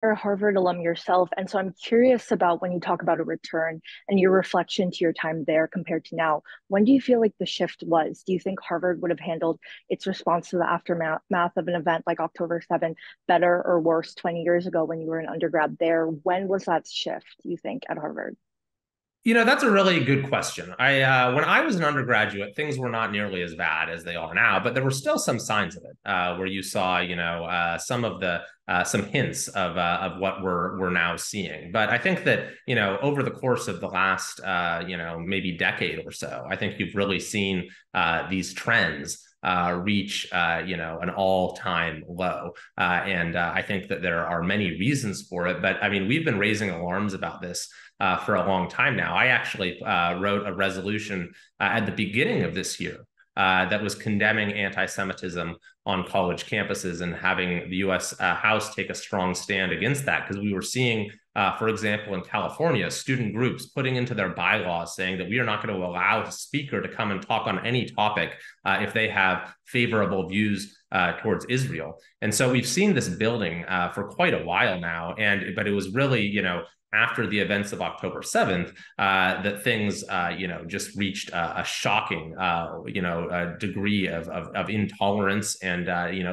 You're a Harvard alum yourself, and so I'm curious about when you talk about a return and your reflection to your time there compared to now. When do you feel like the shift was? Do you think Harvard would have handled its response to the aftermath of an event like October 7th better or worse 20 years ago when you were an undergrad there? When was that shift, do you think, at Harvard? That's a really good question. When I was an undergraduate, things were not nearly as bad as they are now, but there were still some signs of it, where you saw, some hints of what we're now seeing. But I think that, over the course of the last, maybe decade or so, I think you've really seen these trends reach an all-time low, and I think that there are many reasons for it. But I mean, we've been raising alarms about this for a long time now. I actually wrote a resolution at the beginning of this year that was condemning anti-Semitism on college campuses and having the U.S. House take a strong stand against that, because we were seeing, for example, in California, student groups putting into their bylaws saying that we are not going to allow a speaker to come and talk on any topic if they have favorable views towards Israel. And so we've seen this building for quite a while now, but it was really, after the events of October 7th, that things, just reached a shocking, degree of intolerance and,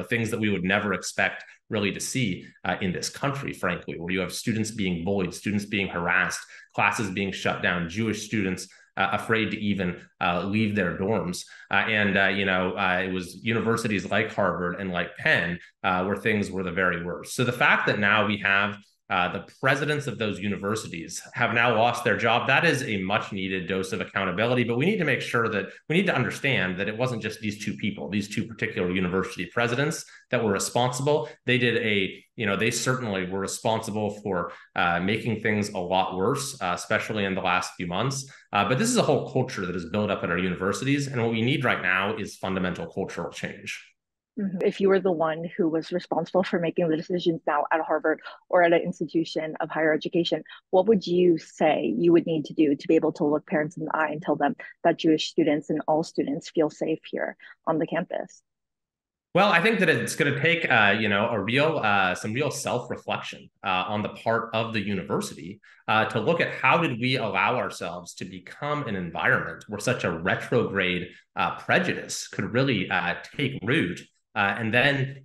things that we would never expect really to see in this country, frankly, where you have students being bullied, students being harassed, classes being shut down, Jewish students afraid to even leave their dorms. It was universities like Harvard and like Penn where things were the very worst. So the fact that now we have the presidents of those universities have now lost their job. That is a much needed dose of accountability. But we need to make sure that we need to understand that it wasn't just these two people, these two particular university presidents that were responsible. They certainly were responsible for making things a lot worse, especially in the last few months. But this is a whole culture that is built up at our universities. And what we need right now is fundamental cultural change. If you were the one who was responsible for making the decisions now at Harvard or at an institution of higher education, what would you say you would need to do to be able to look parents in the eye and tell them that Jewish students and all students feel safe here on the campus? Well, I think that it's going to take, some real self-reflection on the part of the university to look at how did we allow ourselves to become an environment where such a retrograde prejudice could really take root and then,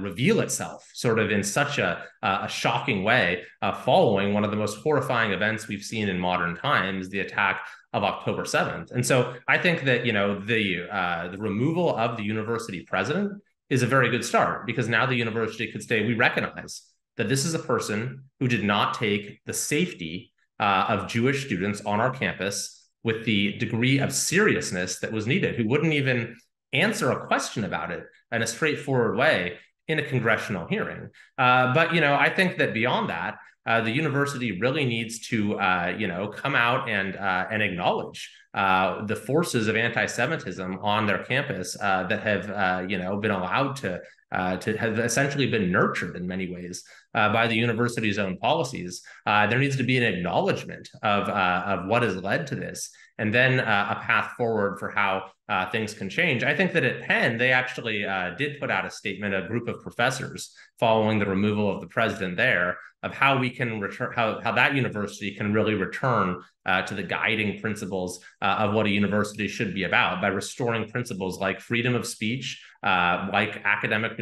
reveal itself sort of in such a shocking way following one of the most horrifying events we've seen in modern times, the attack of October 7th. And so I think that, the removal of the university president is a very good start, because now the university could say, we recognize that this is a person who did not take the safety of Jewish students on our campus with the degree of seriousness that was needed, who wouldn't even answer a question about it in a straightforward way in a congressional hearing. But I think that beyond that, the university really needs to, come out and acknowledge the forces of anti-Semitism on their campus that have, been allowed to have essentially been nurtured in many ways by the university's own policies. There needs to be an acknowledgement of what has led to this, and then a path forward for how things can change. I think that at Penn, they actually did put out a statement, a group of professors following the removal of the president there, of how we can return, how that university can really return to the guiding principles of what a university should be about, by restoring principles like freedom of speech, like academic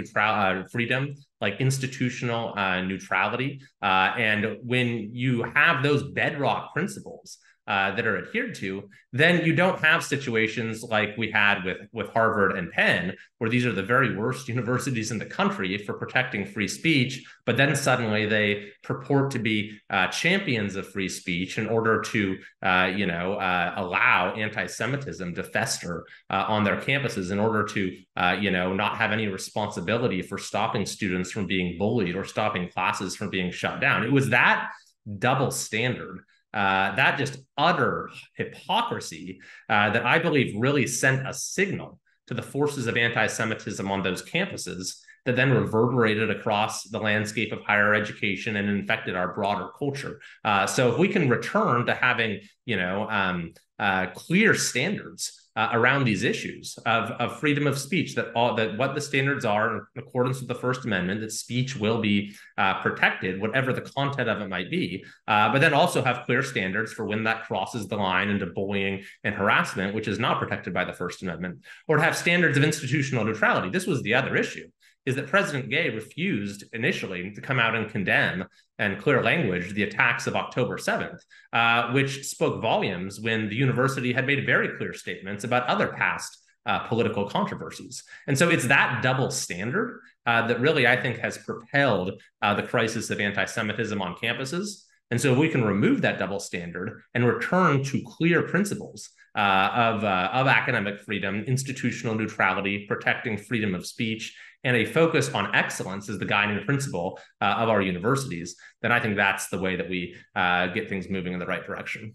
freedom, like institutional neutrality. And when you have those bedrock principles that are adhered to, then you don't have situations like we had with Harvard and Penn, where these are the very worst universities in the country for protecting free speech, but then suddenly they purport to be champions of free speech in order to, allow anti-Semitism to fester on their campuses, in order to, not have any responsibility for stopping students from being bullied or stopping classes from being shut down. It was that double standard, that just utter hypocrisy, that I believe really sent a signal to the forces of anti-Semitism on those campuses that then reverberated across the landscape of higher education and infected our broader culture. So if we can return to having, clear standards around these issues of freedom of speech, that what the standards are in accordance with the First Amendment, that speech will be protected, whatever the content of it might be, but then also have clear standards for when that crosses the line into bullying and harassment, which is not protected by the First Amendment, or to have standards of institutional neutrality. This was the other issue, is that President Gay refused initially to come out and condemn in clear language the attacks of October 7th, which spoke volumes when the university had made very clear statements about other past political controversies. And so it's that double standard that really, I think, has propelled the crisis of anti-Semitism on campuses. And so if we can remove that double standard and return to clear principles of academic freedom, institutional neutrality, protecting freedom of speech, and a focus on excellence as the guiding principle of our universities, then I think that's the way that we get things moving in the right direction.